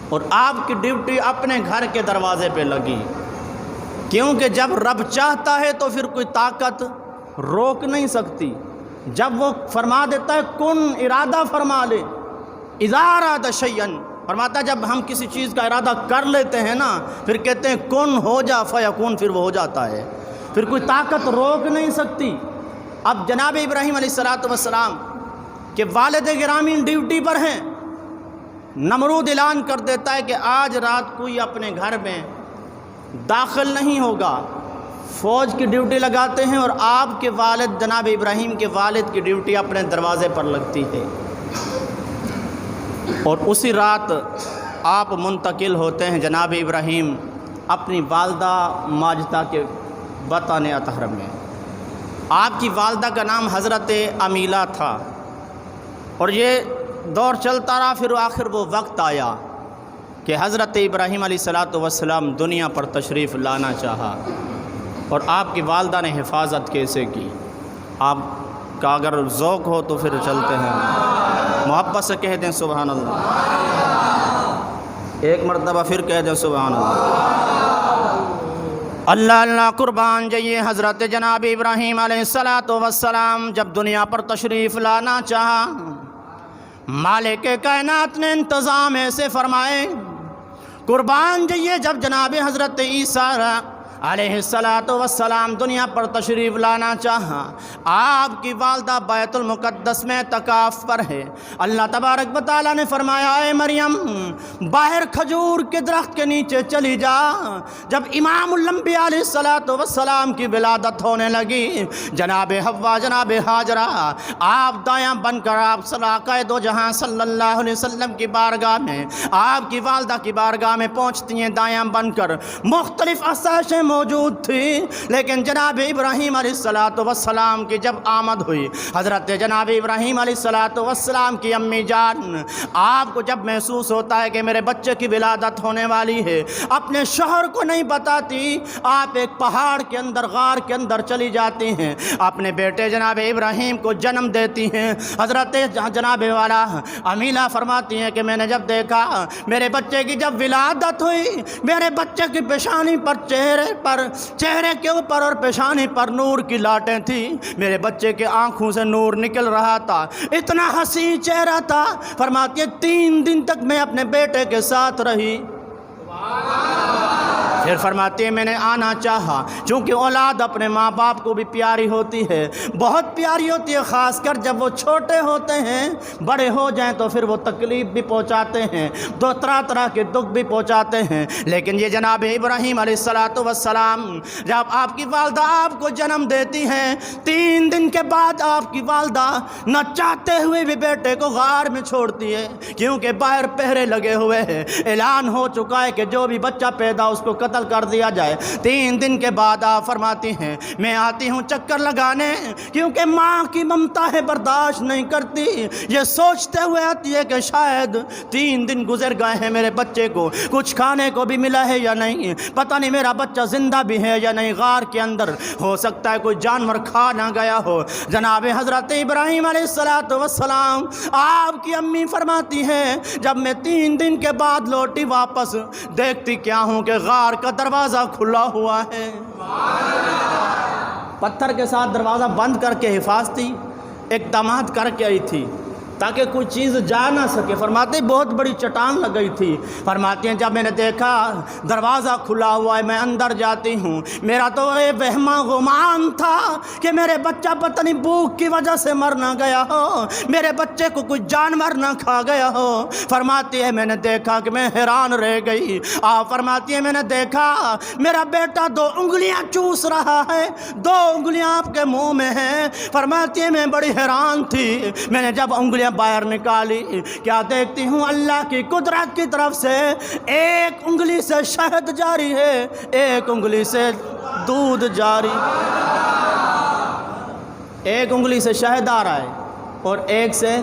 اور آپ کی ڈیوٹی اپنے گھر کے دروازے پہ لگی، کیونکہ جب رب چاہتا ہے تو پھر کوئی طاقت روک نہیں سکتی۔ جب وہ فرما دیتا ہے کن، ارادہ فرما لے، اذا اراد شیئا، فرماتا ہے جب ہم کسی چیز کا ارادہ کر لیتے ہیں نا، پھر کہتے ہیں کن ہو جا فیکون، پھر وہ ہو جاتا ہے، پھر کوئی طاقت روک نہیں سکتی۔ اب جناب ابراہیم علیہ السلام کہ والد گرامی ڈیوٹی پر ہیں، نمرود اعلان کر دیتا ہے کہ آج رات کوئی اپنے گھر میں داخل نہیں ہوگا، فوج کی ڈیوٹی لگاتے ہیں، اور آپ کے والد جناب ابراہیم کے والد کی ڈیوٹی اپنے دروازے پر لگتی ہے، اور اسی رات آپ منتقل ہوتے ہیں جناب ابراہیم اپنی والدہ ماجدہ کے وطن اطہر میں۔ آپ کی والدہ کا نام حضرت امیلہ تھا، اور یہ دور چلتا رہا، پھر آخر وہ وقت آیا کہ حضرت ابراہیم علیہ السلام دنیا پر تشریف لانا چاہا، اور آپ کی والدہ نے حفاظت کیسے کی؟ آپ کا اگر ذوق ہو تو پھر چلتے ہیں، محبت سے کہہ دیں سبحان اللہ، ایک مرتبہ پھر کہہ دیں سبحان اللہ۔ اللہ اللہ قربان جائیے، حضرت جناب ابراہیم علیہ السلام جب دنیا پر تشریف لانا چاہا، مالک کائنات نے انتظام ایسے فرمائے، قربان جائیے جب جناب حضرت عیسیٰ علیہ السلام دنیا پر تشریف لانا چاہا، آپ کی والدہ بیت المقدس میں اعتکاف پر ہے، اللہ تبارک و تعالیٰ نے فرمایا اے مریم باہر کھجور کے درخت کے نیچے چلی جا۔ جب امام الانبیاء علیہ السلام کی ولادت ہونے لگی، جناب حوا جناب ہاجرہ آپ دایاں بن کر آپ آقا دو جہاں صلی اللہ علیہ وسلم کی بارگاہ میں، آپ کی والدہ کی بارگاہ میں پہنچتی ہیں دایاں بن کر، مختلف آسائشیں موجود تھی، لیکن جناب ابراہیم علیہ السلام کی جب آمد ہوئی، حضرت جناب ابراہیم علیہ السلام کی امی جان آپ کو جب محسوس ہوتا ہے کہ میرے بچے کی ولادت ہونے والی ہے، اپنے شوہر کو نہیں بتاتی، آپ ایک پہاڑ کے اندر غار کے اندر چلی جاتی ہیں، اپنے بیٹے جناب ابراہیم کو جنم دیتی ہیں۔ حضرت جناب والا امیلہ فرماتی ہیں کہ میں نے جب دیکھا میرے بچے کی جب ولادت ہوئی، میرے بچے کی پیشانی پر چہرے کے اوپر اور پیشانی پر نور کی لاٹیں تھیں، میرے بچے کے آنکھوں سے نور نکل رہا تھا، اتنا حسین چہرہ تھا۔ فرماتی ہے 3 دن تک میں اپنے بیٹے کے ساتھ رہی، پھر فرماتی ہے میں نے آنا چاہا، چونکہ اولاد اپنے ماں باپ کو بھی پیاری ہوتی ہے، بہت پیاری ہوتی ہے، خاص کر جب وہ چھوٹے ہوتے ہیں، بڑے ہو جائیں تو پھر وہ تکلیف بھی پہنچاتے ہیں، طرح کے دکھ بھی پہنچاتے ہیں، لیکن یہ جناب ابراہیم علیہ السلام جب آپ کی والدہ آپ کو جنم دیتی ہیں، 3 دن کے بعد آپ کی والدہ نہ چاہتے ہوئے بھی بیٹے کو غار میں چھوڑتی ہے، کیونکہ باہر پہرے لگے ہوئے ہیں، اعلان ہو چکا ہے کہ جو بھی بچہ پیدا اس کو قتل کر دیا جائے۔ 3 دن کے بعد آپ فرماتی ہیں میں آتی ہوں چکر لگانے، کیونکہ ماں کی ممتا ہے برداشت نہیں کرتی، یہ سوچتے ہوئے آتی ہے کہ شاید 3 دن گزر گئے ہیں، میرے بچے کو کچھ کھانے کو بھی ملا ہے یا نہیں، پتہ نہیں میرا بچہ زندہ بھی ہے یا نہیں، غار کے اندر ہو سکتا ہے کوئی جانور کھا نہ گیا ہو۔ جناب حضرت ابراہیم علیہ السلام آپ کی امی فرماتی ہیں جب میں 3 دن کے بعد لوٹی واپس، دیکھتی کیا ہوں کہ غار کا دروازہ کھلا ہوا ہے، پتھر کے ساتھ دروازہ بند کر کے حفاظتی اقدامات کر کے آئی تھی تاکہ کوئی چیز جا نہ سکے۔ فرماتے بہت بڑی چٹان لگ گئی تھی، فرماتی ہیں جب میں نے دیکھا دروازہ کھلا ہوا ہے میں اندر جاتی ہوں، میرا تو یہ وہم گمان تھا کہ میرے بچہ پتہ نہیں بھوک کی وجہ سے مر نہ گیا ہو، میرے بچے کو کوئی جانور نہ کھا گیا ہو۔ فرماتی ہے میں نے دیکھا کہ میں حیران رہ گئی۔ آپ فرماتی ہے میں نے دیکھا میرا بیٹا 2 انگلیاں چوس رہا ہے، 2 انگلیاں آپ کے منہ میں ہیں۔ فرماتی ہے میں بڑی حیران تھی، میں نے جب انگلیاں باہر نکالی کیا دیکھتی ہوں اللہ کی قدرت کی طرف سے ایک انگلی سے شہد جاری ہے، ایک انگلی سے دودھ جاری، ایک انگلی سے شہد آ رہا ہے اور ایک سے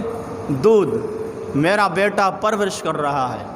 دودھ، میرا بیٹا پرورش کر رہا ہے۔